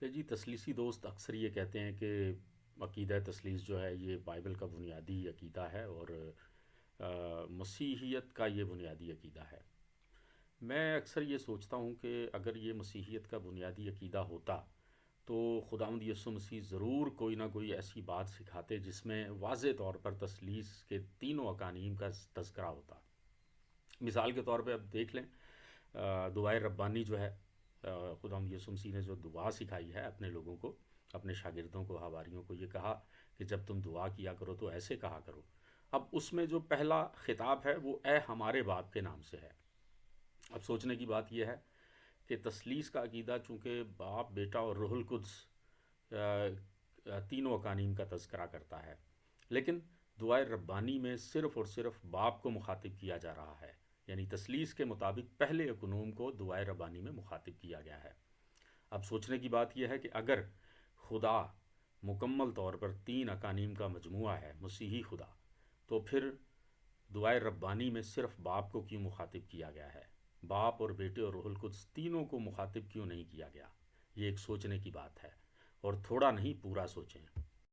جی تثلیثی دوست اکثر یہ کہتے ہیں کہ عقیدہ تثلیث جو ہے یہ بائبل کا بنیادی عقیدہ ہے اور مسیحیت کا یہ بنیادی عقیدہ ہے۔ میں اکثر یہ سوچتا ہوں کہ اگر یہ مسیحیت کا بنیادی عقیدہ ہوتا تو خداوند یسوع مسیح ضرور کوئی نہ کوئی ایسی بات سکھاتے جس میں واضح طور پر تثلیث کے تینوں اقانیم کا تذکرہ ہوتا۔ مثال کے طور پہ اب دیکھ لیں، دعائے ربانی جو ہے، خداوند یسوع مسیح نے جو دعا سکھائی ہے اپنے لوگوں کو، اپنے شاگردوں کو، حواریوں کو، یہ کہا کہ جب تم دعا کیا کرو تو ایسے کہا کرو۔ اب اس میں جو پہلا خطاب ہے وہ اے ہمارے باپ کے نام سے ہے۔ اب سوچنے کی بات یہ ہے کہ تثلیث کا عقیدہ چونکہ باپ، بیٹا اور روح القدس تینوں اقانیم کا تذکرہ کرتا ہے، لیکن دعائے ربانی میں صرف اور صرف باپ کو مخاطب کیا جا رہا ہے، یعنی تثلیث کے مطابق پہلے اقنوم کو دعائے ربانی میں مخاطب کیا گیا ہے۔ اب سوچنے کی بات یہ ہے کہ اگر خدا مکمل طور پر تین اقانیم کا مجموعہ ہے، مسیحی خدا، تو پھر دعائے ربانی میں صرف باپ کو کیوں مخاطب کیا گیا ہے؟ باپ اور بیٹے اور روح القدس تینوں کو مخاطب کیوں نہیں کیا گیا؟ یہ ایک سوچنے کی بات ہے، اور تھوڑا نہیں، پورا سوچیں۔